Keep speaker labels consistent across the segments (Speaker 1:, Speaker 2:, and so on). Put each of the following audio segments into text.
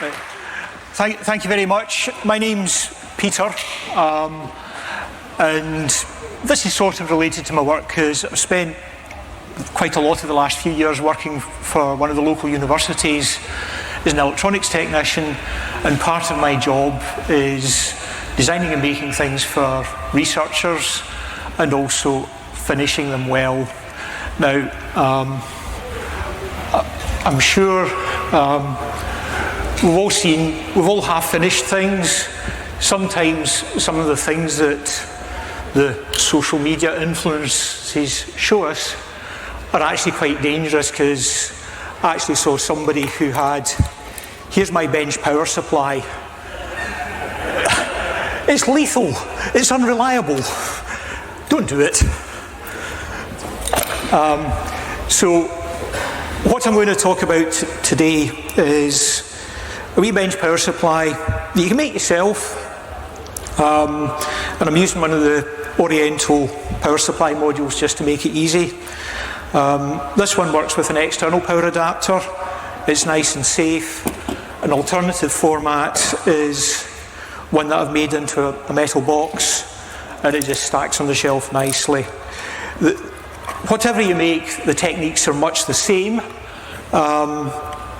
Speaker 1: Thank you very much. My name's Peter, and this is sort of related to my work because I've spent quite a lot of the last few years working for one of the local universities as an electronics technician, and part of my job is designing and making things for researchers and also finishing them well. Now, I'm sure we've all half-finished things. Sometimes some of the things that the social media influences show us are actually quite dangerous, because I actually saw somebody who had, here's my bench power supply. It's lethal, it's unreliable, don't do it. So what I'm going to talk about today is a wee bench power supply that you can make yourself, and I'm using one of the Oriental power supply modules just to make it easy. This one works with an external power adapter. It's nice and safe. An alternative format is one that I've made into a metal box, and it just stacks on the shelf nicely. Whatever you make, the techniques are much the same.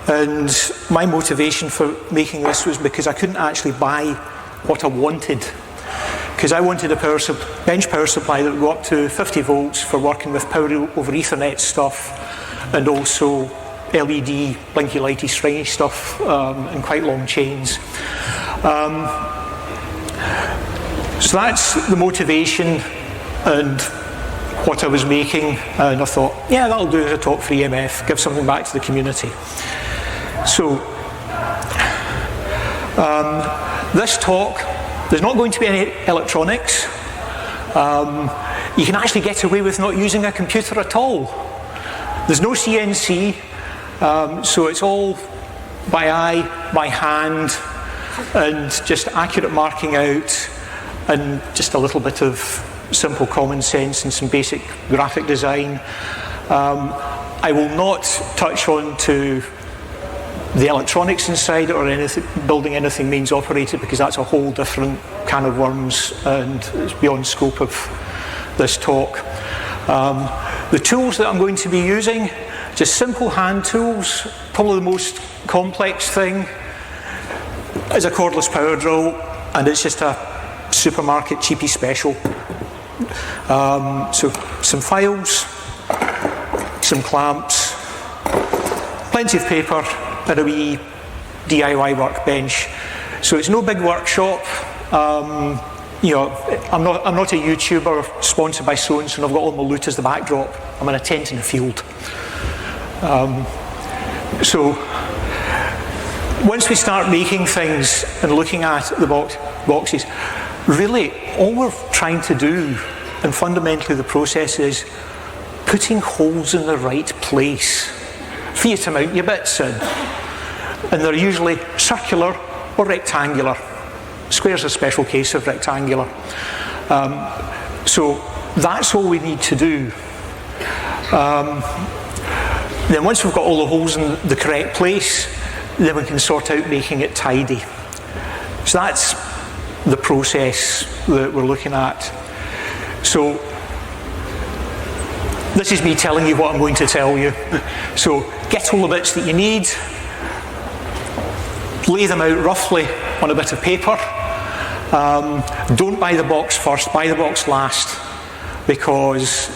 Speaker 1: And my motivation for making this was because I couldn't actually buy what I wanted. Because I wanted a bench power supply that would go up to 50 volts for working with power over Ethernet stuff, and also LED, blinky lighty stringy stuff, and quite long chains. So that's the motivation and what I was making, and I thought, yeah, that'll do as a talk for EMF, give something back to the community. So this talk, there's not going to be any electronics. You can actually get away with not using a computer at all. There's no CNC, so it's all by eye, by hand, and just accurate marking out, and just a little bit of simple common sense and some basic graphic design. I will not touch on to the electronics inside or anything, building anything mains operated, because that's a whole different can of worms and it's beyond scope of this talk. The tools that I'm going to be using, just simple hand tools. Probably the most complex thing is a cordless power drill, and it's just a supermarket cheapy special. So some files, some clamps, plenty of paper, and a wee DIY workbench. So it's no big workshop. You know, I'm not a YouTuber sponsored by so-and-so, and I've got all my loot as the backdrop. I'm in a tent in the field. So once we start making things and looking at the boxes, really all we're trying to do, and fundamentally the process, is putting holes in the right place for you to mount your bits in. And they're usually circular or rectangular. Square's a special case of rectangular. So that's all we need to do. Then once we've got all the holes in the correct place, then we can sort out making it tidy. So that's the process that we're looking at. So this is me telling you what I'm going to tell you. So get all the bits that you need, lay them out roughly on a bit of paper. Don't buy the box first, buy the box last, because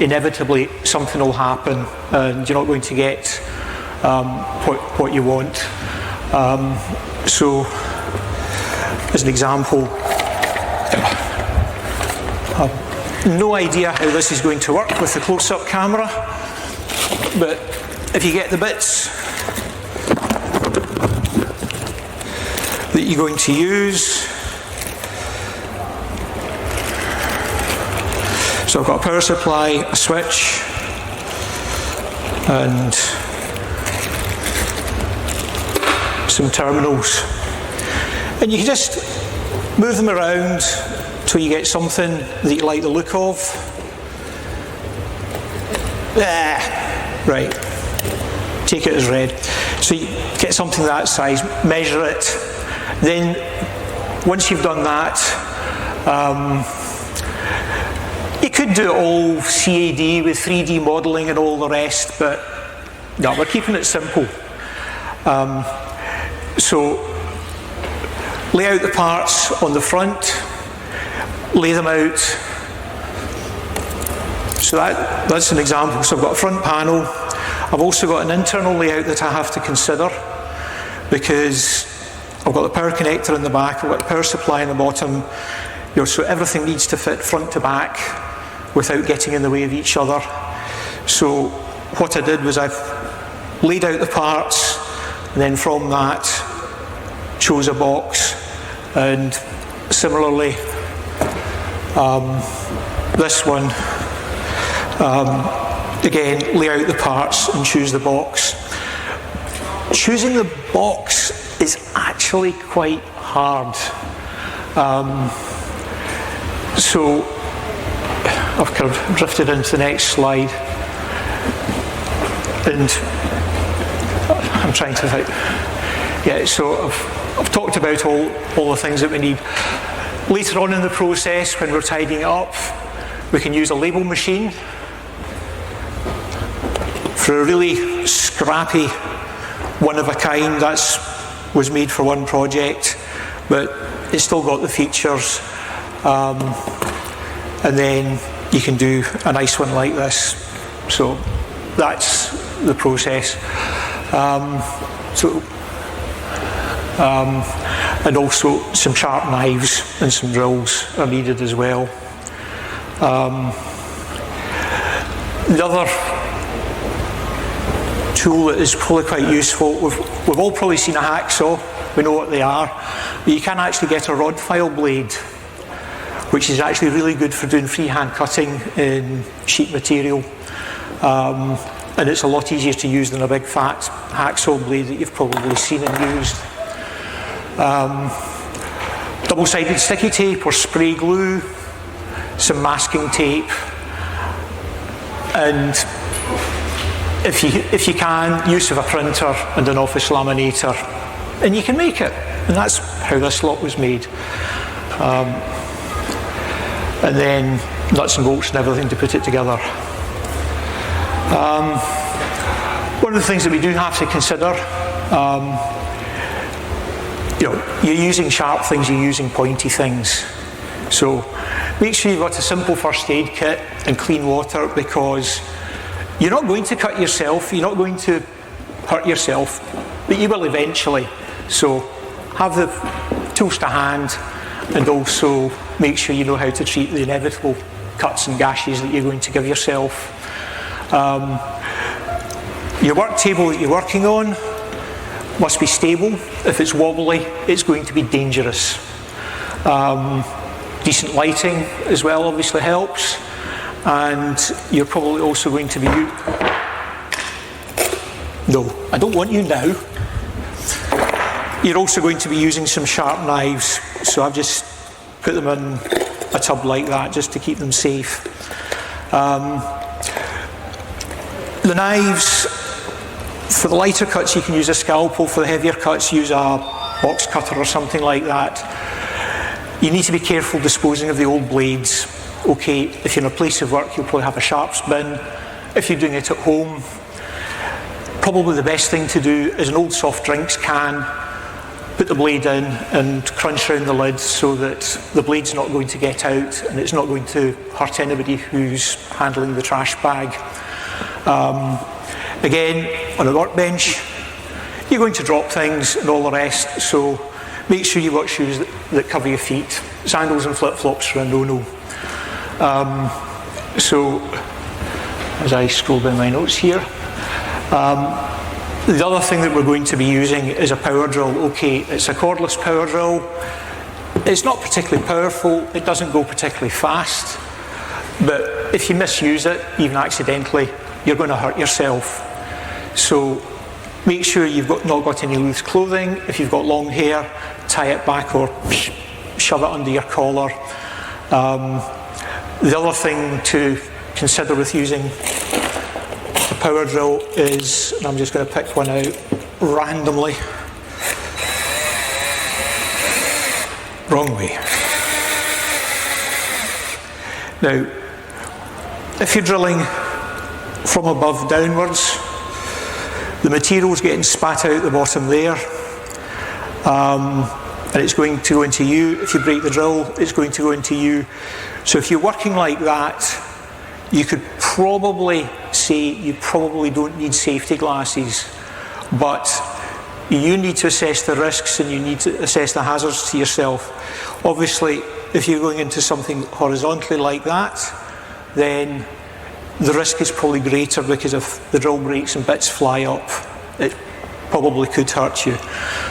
Speaker 1: inevitably something will happen and you're not going to get what you want. So as an example, no idea how this is going to work with the close-up camera, but if you get the bits that you're going to use. So I've got a power supply, a switch, and some terminals. And you can just move them around till you get something that you like the look of. Right. take it as read. So you get something that size, measure it, then once you've done that, you could do it all CAD with 3D modelling and all the rest, but no, we're keeping it simple. So lay out the parts on the front, lay them out. So that's an example. So I've got a front panel. I've also got an internal layout that I have to consider, because I've got the power connector in the back, I've got the power supply in the bottom, so everything needs to fit front to back without getting in the way of each other. So what I did was I've laid out the parts, and then from that chose a box, and similarly this one, again, lay out the parts and choose the box. Choosing the box is actually quite hard. So I've kind of drifted into the next slide, and I'm trying to think. Yeah, so I've talked about all the things that we need. Later on in the process, when we're tidying it up, we can use a label machine. For a really scrappy, one-of-a-kind, that was made for one project, but it's still got the features. And then you can do a nice one like this. So that's the process. And also some sharp knives and some drills are needed as well. The other tool that is probably quite useful, we've all probably seen a hacksaw, we know what they are, but you can actually get a rod file blade, which is actually really good for doing freehand cutting in sheet material. And it's a lot easier to use than a big fat hacksaw blade that you've probably seen and used. Double-sided sticky tape or spray glue, some masking tape, and if you can, use of a printer and an office laminator, and you can make it. And that's how this lot was made. And then nuts and bolts and everything to put it together. One of the things that we do have to consider, you're using sharp things, you're using pointy things. So make sure you've got a simple first aid kit and clean water, because you're not going to cut yourself, you're not going to hurt yourself, but you will eventually. So have the tools to hand, and also make sure you know how to treat the inevitable cuts and gashes that you're going to give yourself. Your work table that you're working on must be stable. If it's wobbly, it's going to be dangerous. Decent lighting as well obviously helps, and you're probably also going to be... No, I don't want you now. You're also going to be using some sharp knives, so I've just put them in a tub like that just to keep them safe. The knives, for the lighter cuts you can use a scalpel, for the heavier cuts use a box cutter or something like that. You need to be careful disposing of the old blades. Okay, if you're in a place of work you'll probably have a sharps bin. If you're doing it at home, probably the best thing to do is an old soft drinks can, put the blade in and crunch around the lid so that the blade's not going to get out and it's not going to hurt anybody who's handling the trash bag. Again, on a workbench, you're going to drop things and all the rest, so make sure you've got shoes that cover your feet. Sandals and flip-flops are a no-no. So, as I scroll down my notes here, the other thing that we're going to be using is a power drill. Okay, it's a cordless power drill. It's not particularly powerful, it doesn't go particularly fast, but if you misuse it, even accidentally, you're going to hurt yourself. So make sure you've not got any loose clothing. If you've got long hair, tie it back or shove it under your collar. The other thing to consider with using A power drill is, and I'm just going to pick one out randomly. Wrong way. Now, if you're drilling from above downwards, the material's getting spat out the bottom there, and it's going to go into you. If you break the drill, it's going to go into you. So if you're working like that, you could probably say you probably don't need safety glasses, but you need to assess the risks and you need to assess the hazards to yourself. Obviously, if you're going into something horizontally like that, then the risk is probably greater, because if the drill breaks and bits fly up, it probably could hurt you.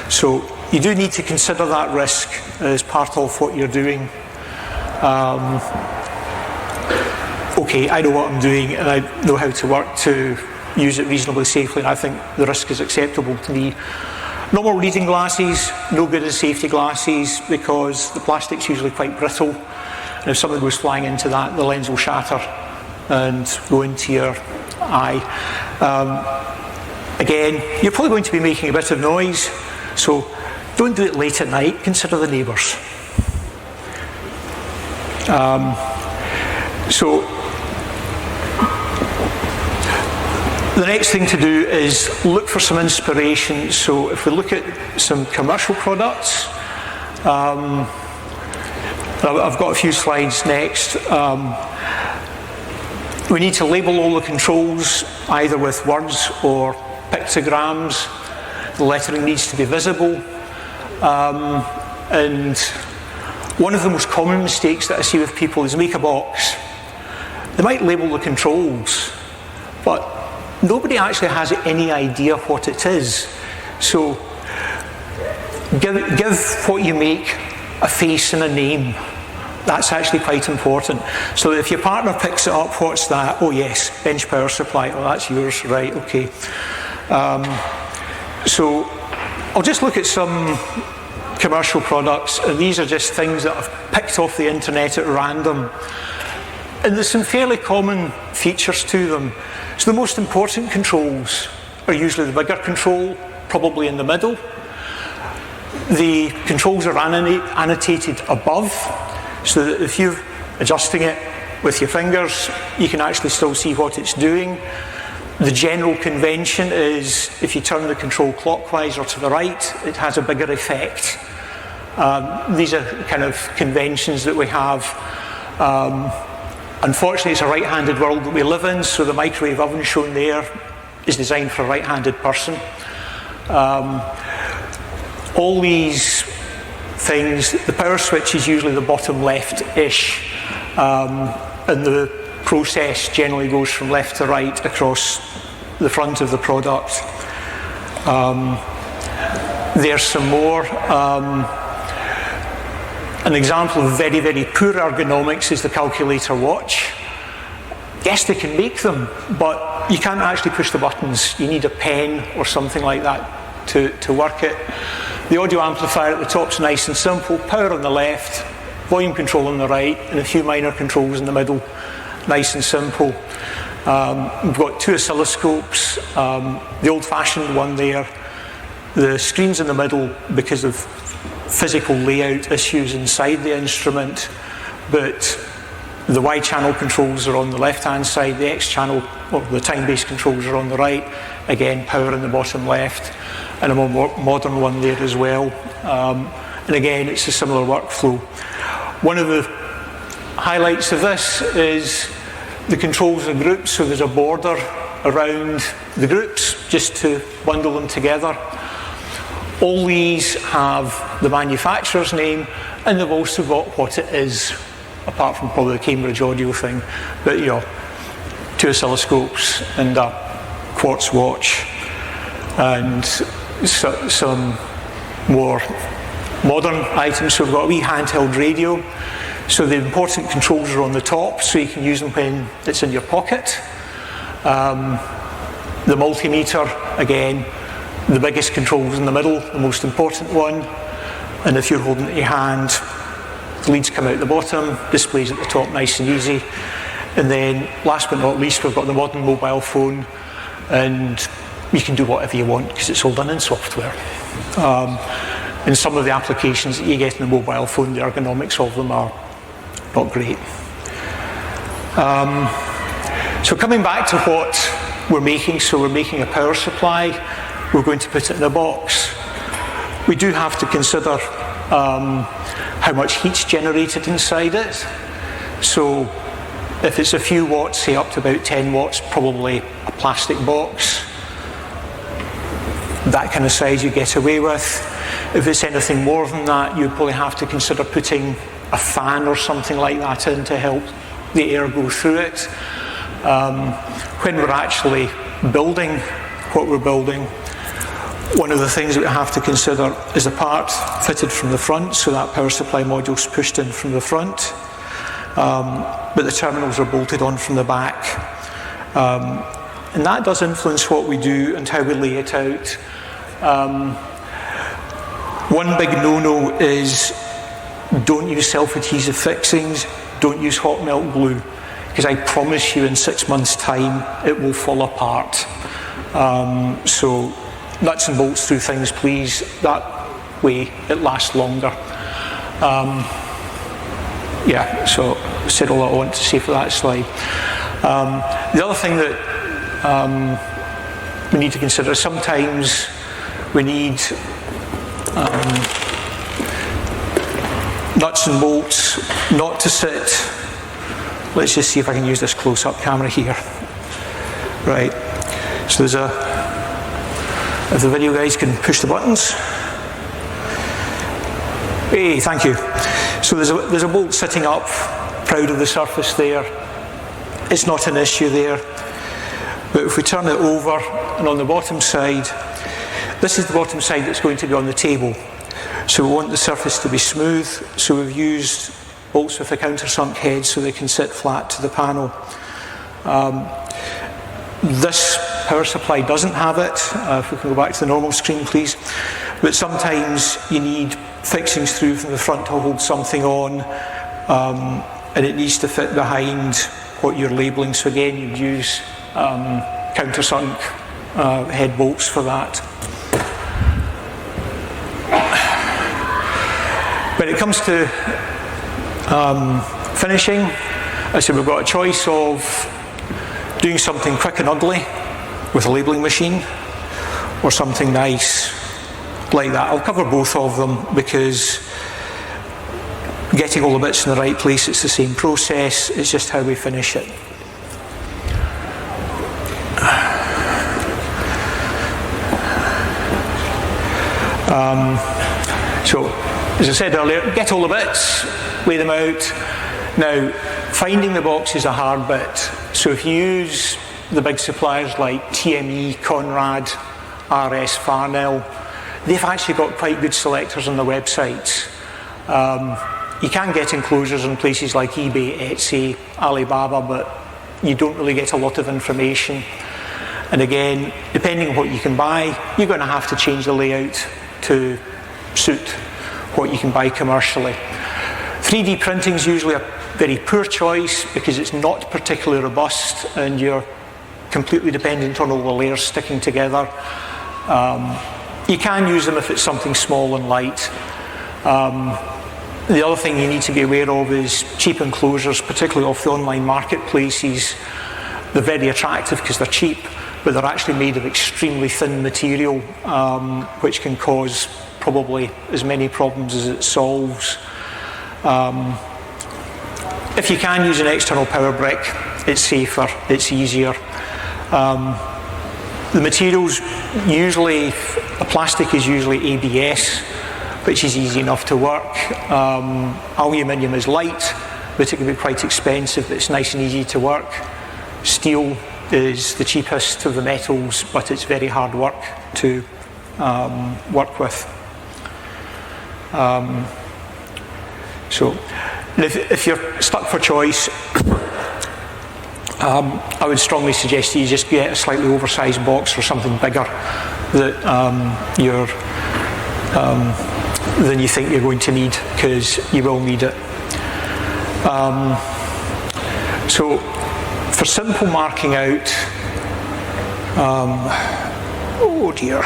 Speaker 1: So you do need to consider that risk as part of what you're doing. Okay, I know what I'm doing and I know how to work to use it reasonably safely, and I think the risk is acceptable to me. Normal reading glasses, no good as safety glasses, because the plastic's usually quite brittle, and if something goes flying into that, the lens will shatter and go into your eye. Again, you're probably going to be making a bit of noise, so don't do it late at night, consider the neighbours. So the next thing to do is look for some inspiration. So if we look at some commercial products, I've got a few slides next. We need to label all the controls either with words or pictograms. The lettering needs to be visible. And one of the most common mistakes that I see with people is make a box. They might label the controls, but nobody actually has any idea what it is. So give what you make a face and a name. That's actually quite important. So if your partner picks it up, what's that? Oh yes, bench power supply. Oh, that's yours, right, okay. So I'll just look at some commercial products, and these are just things that I've picked off the internet at random. And there's some fairly common features to them. So the most important controls are usually the bigger control, probably in the middle. The controls are annotated above, so that if you're adjusting it with your fingers, you can actually still see what it's doing. The general convention is if you turn the control clockwise or to the right, it has a bigger effect. These are kind of conventions that we have. Unfortunately, it's a right-handed world that we live in, so the microwave oven shown there is designed for a right-handed person. All these things, the power switch is usually the bottom left-ish, and the process generally goes from left to right across the front of the product. There's some more. An example of very, very poor ergonomics is the calculator watch. Yes, they can make them, but you can't actually push the buttons. You need a pen or something like that to work it. The audio amplifier at the top's nice and simple. Power on the left, volume control on the right, and a few minor controls in the middle. Nice and simple. We've got two oscilloscopes, the old-fashioned one there. The screen's in the middle because of physical layout issues inside the instrument, but the Y channel controls are on the left-hand side, the X channel, or the time-based controls are on the right. Again, power in the bottom left, and a more modern one there as well. And again, it's a similar workflow. One of the highlights of this is the controls in groups, so there's a border around the groups just to bundle them together. All these have the manufacturer's name, and they've also got what it is, apart from probably the Cambridge audio thing, but you know, two oscilloscopes and a quartz watch, and some more modern items. So we've got a wee handheld radio. So the important controls are on the top, so you can use them when it's in your pocket. The multimeter, again, the biggest controls in the middle, the most important one. And if you're holding it in your hand, the leads come out the bottom, displays at the top nice and easy. And then, last but not least, we've got the modern mobile phone, and you can do whatever you want because it's all done in software. And some of the applications that you get in the mobile phone, the ergonomics of them are not great. So coming back to what we're making, so we're making a power supply, we're going to put it in a box. We do have to consider how much heat's generated inside it. So if it's a few watts, say up to about 10 watts, probably a plastic box. That kind of size you get away with. If it's anything more than that, you'd probably have to consider putting a fan or something like that in to help the air go through it. When we're actually building what we're building, one of the things that we have to consider is the part fitted from the front, so that power supply module's pushed in from the front, but the terminals are bolted on from the back. And that does influence what we do and how we lay it out. One big no-no is don't use self-adhesive fixings, don't use hot melt glue, because I promise you in 6 months' time it will fall apart. So nuts and bolts through things, please. That way it lasts longer. Yeah, so I said all I want to say for that slide. The other thing that we need to consider is sometimes we need nuts and bolts not to sit. Let's just see if I can use this close-up camera here. Right, so there's a, if the video guys can push the buttons. Hey, thank you. So there's a bolt sitting up, proud of the surface there. It's not an issue there. But if we turn it over, and on the bottom side, this is the bottom side that's going to be on the table. So we want the surface to be smooth, so we've used bolts with a countersunk head so they can sit flat to the panel. This power supply doesn't have it. If we can go back to the normal screen, please. But sometimes you need fixings through from the front to hold something on, and it needs to fit behind what you're labelling. So again, you'd use countersunk head bolts for that. When it comes to finishing, I said we've got a choice of doing something quick and ugly with a labelling machine, or something nice like that. I'll cover both of them because getting all the bits in the right place, it's the same process, it's just how we finish it. So, as I said earlier, get all the bits, lay them out. Now, finding the box is a hard bit. So if you use the big suppliers like TME, Conrad, RS, Farnell, they've actually got quite good selectors on their websites. You can get enclosures in places like eBay, Etsy, Alibaba, but you don't really get a lot of information. And again, depending on what you can buy, you're going to have to change the layout to suit what you can buy commercially. 3D printing is usually a very poor choice because it's not particularly robust and you're completely dependent on all the layers sticking together. You can use them if it's something small and light. The other thing you need to be aware of is cheap enclosures, particularly off the online marketplaces. They're very attractive because they're cheap, but they're actually made of extremely thin material, which can cause probably as many problems as it solves. If you can use an external power brick, it's safer, it's easier. The materials, usually, the plastic is usually ABS, which is easy enough to work. Aluminium is light, but it can be quite expensive, but it's nice and easy to work. Steel is the cheapest of the metals, but it's very hard work to work with. So, if you're stuck for choice, I would strongly suggest that you just get a slightly oversized box or something bigger that than you think you're going to need, because you will need it. So For simple marking out, oh dear.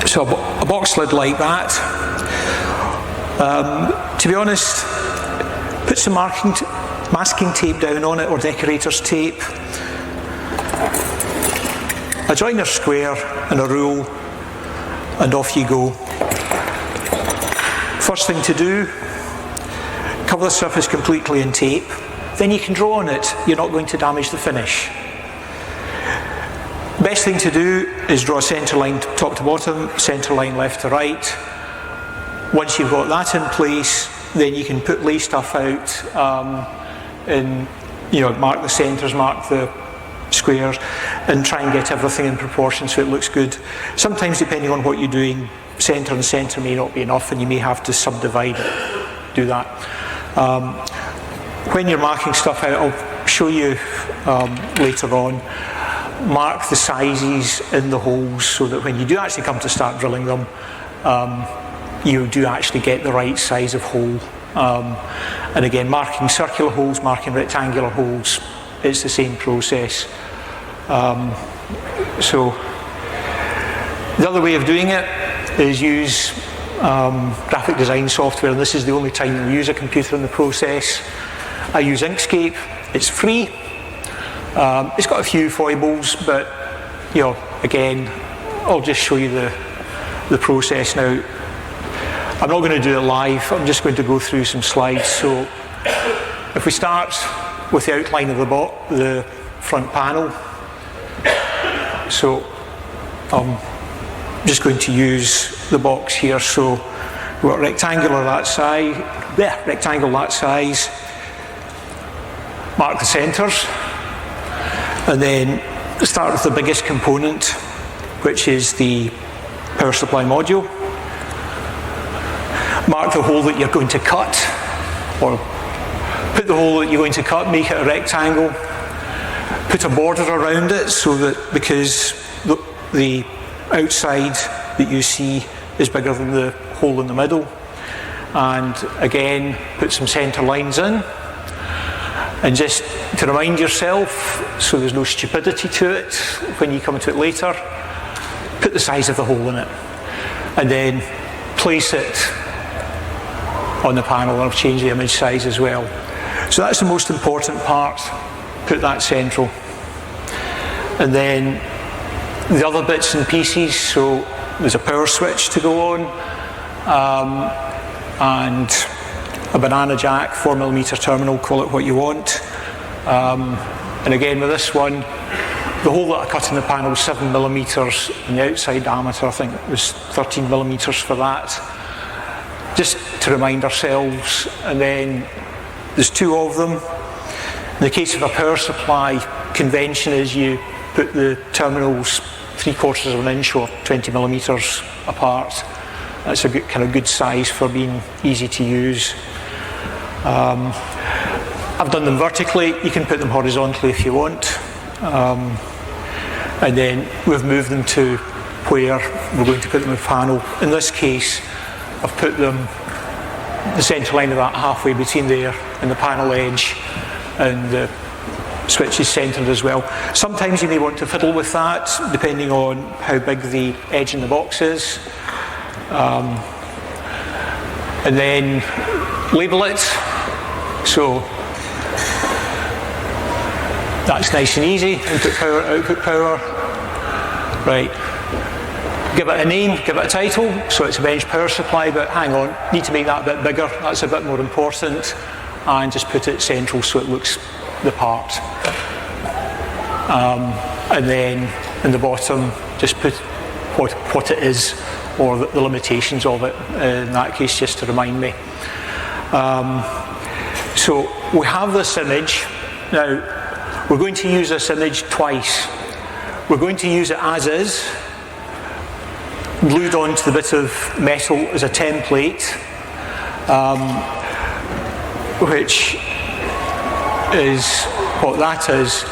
Speaker 1: So a box lid like that. To be honest, put some masking tape down on it, or decorator's tape. A joiner square and a rule, and off you go. First thing to do, cover the surface completely in tape. Then you can draw on it. You're not going to damage the finish. Best thing to do is draw a centre line top to bottom, centre line left to right. Once you've got that in place, then you can put lay stuff out and mark the centres, mark the squares, and try and get everything in proportion so it looks good. Sometimes, depending on what you're doing, centre and centre may not be enough, and you may have to subdivide it. Do that. When you're marking stuff out, I'll show you later on. Mark the sizes in the holes so that when you do actually come to start drilling them, you do actually get the right size of hole. And again, marking circular holes, marking rectangular holes, it's the same process. So the other way of doing it is use graphic design software, and this is the only time you'll use a computer in the process. I use Inkscape. It's free. It's got a few foibles, but again, I'll just show you the process now. I'm not going to do it live. I'm just going to go through some slides. So if we start with the outline of the front panel, so I'm just going to use the box here. So we've got rectangle that size. Mark the centres. And then start with the biggest component, which is the power supply module. Mark the hole that you're going to cut, or put the hole that you're going to cut, make it a rectangle. Put a border around it so that, because the outside that you see is bigger than the hole in the middle. And again, put some centre lines in. And just to remind yourself, so there's no stupidity to it when you come to it later, put the size of the hole in it. And then place it on the panel, and I've changed the image size as well. So that's the most important part, put that central. And then the other bits and pieces, so there's a power switch to go on, and a banana jack, 4mm terminal, call it what you want. And again with this one, the hole that I cut in the panel was 7mm, and the outside diameter I think was 13mm for that. Just to remind ourselves. And then there's two of them. In the case of a power supply, convention is you put the terminals 3/4 of an inch or 20mm apart. That's a good size for being easy to use. I've done them vertically. You can put them horizontally if you want. And then we've moved them to where we're going to put them in the panel. In this case, I've put them, the centre line of that halfway between there and the panel edge, and the switch is centred as well. Sometimes you may want to fiddle with that, depending on how big the edge in the box is. And then label it. So that's nice and easy. Input power, output power. Right. Give it a name, give it a title. So it's a bench power supply, but hang on, need to make that a bit bigger. That's a bit more important. And just put it central so it looks the part. And then in the bottom, just put what it is, or the limitations of it, in that case, just to remind me. So we have this image. Now, we're going to use this image twice. We're going to use it as is, glued onto the bit of metal as a template, which is what that is.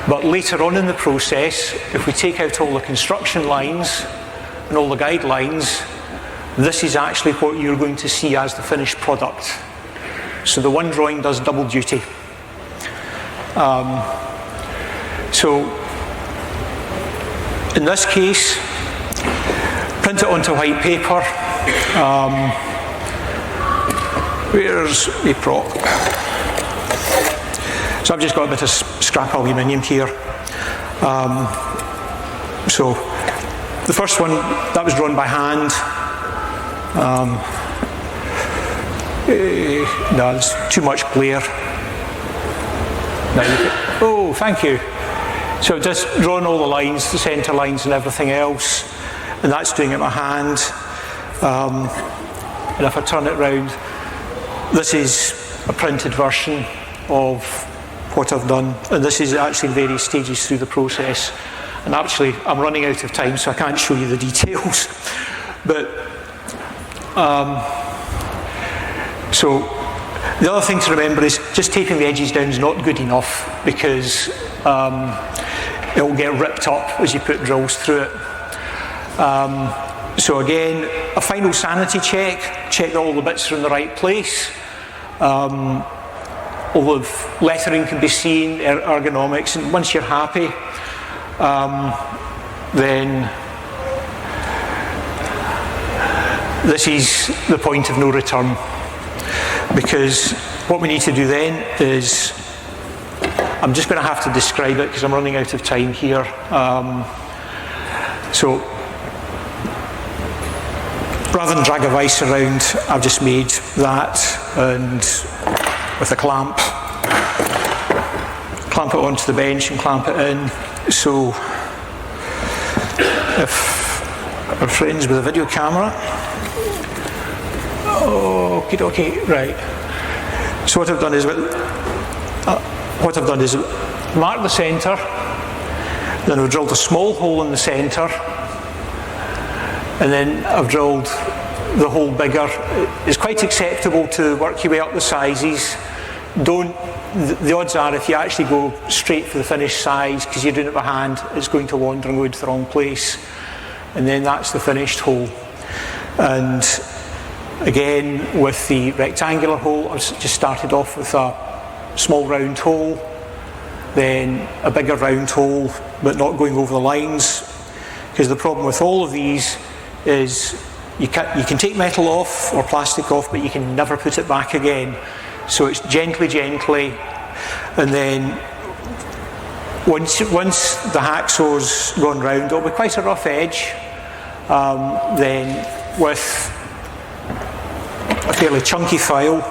Speaker 1: But later on in the process, if we take out all the construction lines, and all the guidelines, this is actually what you're going to see as the finished product. So the one drawing does double duty. So in this case, print it onto white paper. Where's the prop? So I've just got a bit of scrap aluminium here. So the first one, that was drawn by hand. No, there's too much glare. Oh, thank you. So just drawing all the lines, the centre lines and everything else, and that's doing it by hand. And if I turn it round, this is a printed version of what I've done, and this is actually various stages through the process. And actually, I'm running out of time, so I can't show you the details. But so the other thing to remember is just taping the edges down is not good enough, because it will get ripped up as you put drills through it. So again, a final sanity check that all the bits are in the right place. All of lettering can be seen, ergonomics, and once you're happy, then this is the point of no return, because what we need to do then is, I'm just going to have to describe it because I'm running out of time here. So rather than drag a vise around, I've just made that, and with a clamp it onto the bench and clamp it in. So if our friends with a video camera, okie dokie, right. So what I've done is mark the centre, then I've drilled a small hole in the centre, and then I've drilled the hole bigger. It's quite acceptable to work your way up the sizes. The odds are if you actually go straight for the finished size, because you're doing it by hand, it's going to wander and go into the wrong place. And then that's the finished hole. And again, with the rectangular hole, I've just started off with a small round hole, then a bigger round hole, but not going over the lines. Because the problem with all of these is you can take metal off or plastic off, but you can never put it back again. So it's gently, and then once the hacksaw's gone round, it'll be quite a rough edge. Then with a fairly chunky file,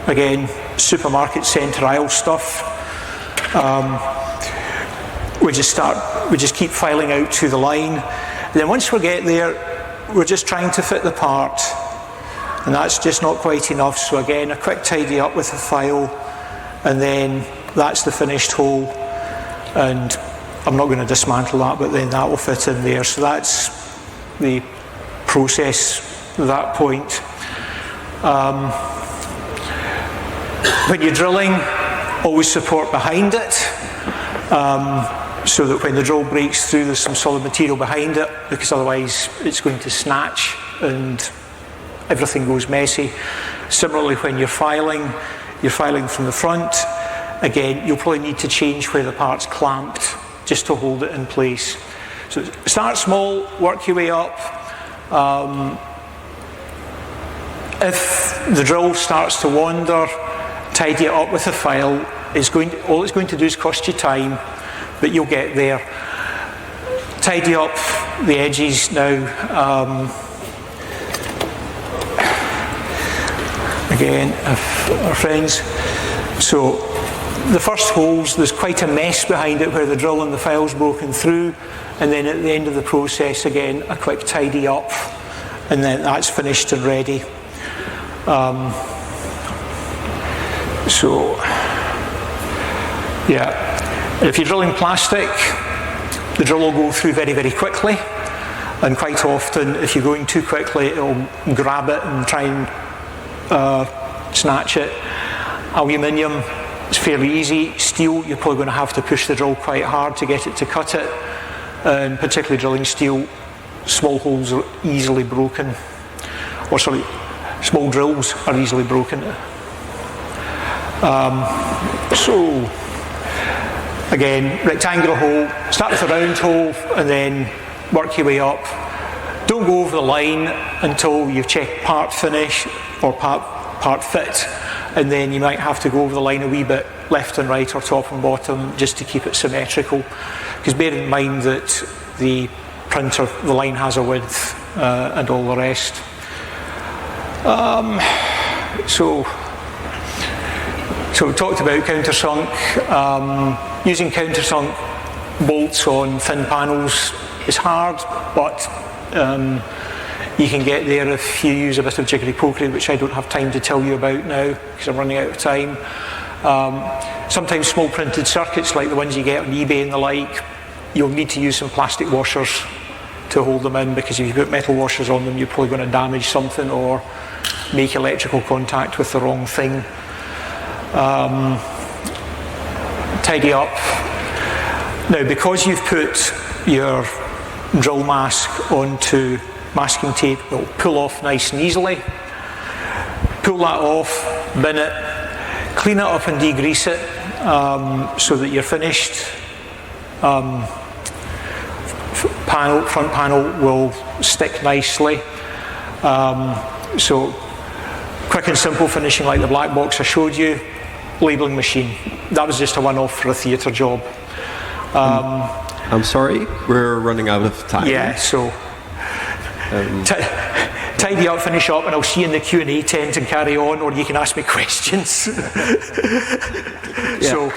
Speaker 1: again, supermarket centre aisle stuff, we just keep filing out to the line. And then once we get there, we're just trying to fit the part, and that's just not quite enough. So again, a quick tidy up with a file, and then that's the finished hole. And I'm not going to dismantle that, but then that will fit in there. So that's the process at that point. When you're drilling, always support behind it, so that when the drill breaks through, there's some solid material behind it, because otherwise it's going to snatch and everything goes messy. Similarly, when you're filing from the front. Again, you'll probably need to change where the part's clamped just to hold it in place. So start small, work your way up. If the drill starts to wander, tidy it up with a file. All it's going to do is cost you time, but you'll get there. Tidy up the edges now. Again, our friends. So the first holes, there's quite a mess behind it where the drill and the file's broken through, and then at the end of the process, again, a quick tidy up, and then that's finished and ready. So, yeah, if you're drilling plastic, the drill will go through very, very quickly, and quite often, if you're going too quickly, it'll grab it and try and snatch it. Aluminium, it's fairly easy. Steel, you're probably going to have to push the drill quite hard to get it to cut it, and particularly drilling steel, small holes are easily broken, or sorry, small drills are easily broken. So again, rectangular hole, start with a round hole and then work your way up. Don't go over the line until you've checked part finish or part fit, and then you might have to go over the line a wee bit left and right or top and bottom just to keep it symmetrical, because bear in mind that the printer, the line has a width and all the rest. So we talked about countersunk. Using countersunk bolts on thin panels is hard, but you can get there if you use a bit of jiggery-pokery, which I don't have time to tell you about now because I'm running out of time. Sometimes small printed circuits like the ones you get on eBay and the like, you'll need to use some plastic washers to hold them in, because if you put metal washers on them, you're probably going to damage something or make electrical contact with the wrong thing. Tidy up. Now, because you've put your drill mask onto masking tape, it'll pull off nice and easily. Pull that off, bin it, clean it up and degrease it so that your finished front panel will stick nicely. So quick and simple finishing like the black box I showed you. Labelling machine. That was just a one-off for a theatre job.
Speaker 2: I'm sorry, we're running out of time.
Speaker 1: Yeah, so tidy up, finish up, and I'll see you in the Q&A tent and carry on, or you can ask me questions.
Speaker 2: Yeah.
Speaker 1: So.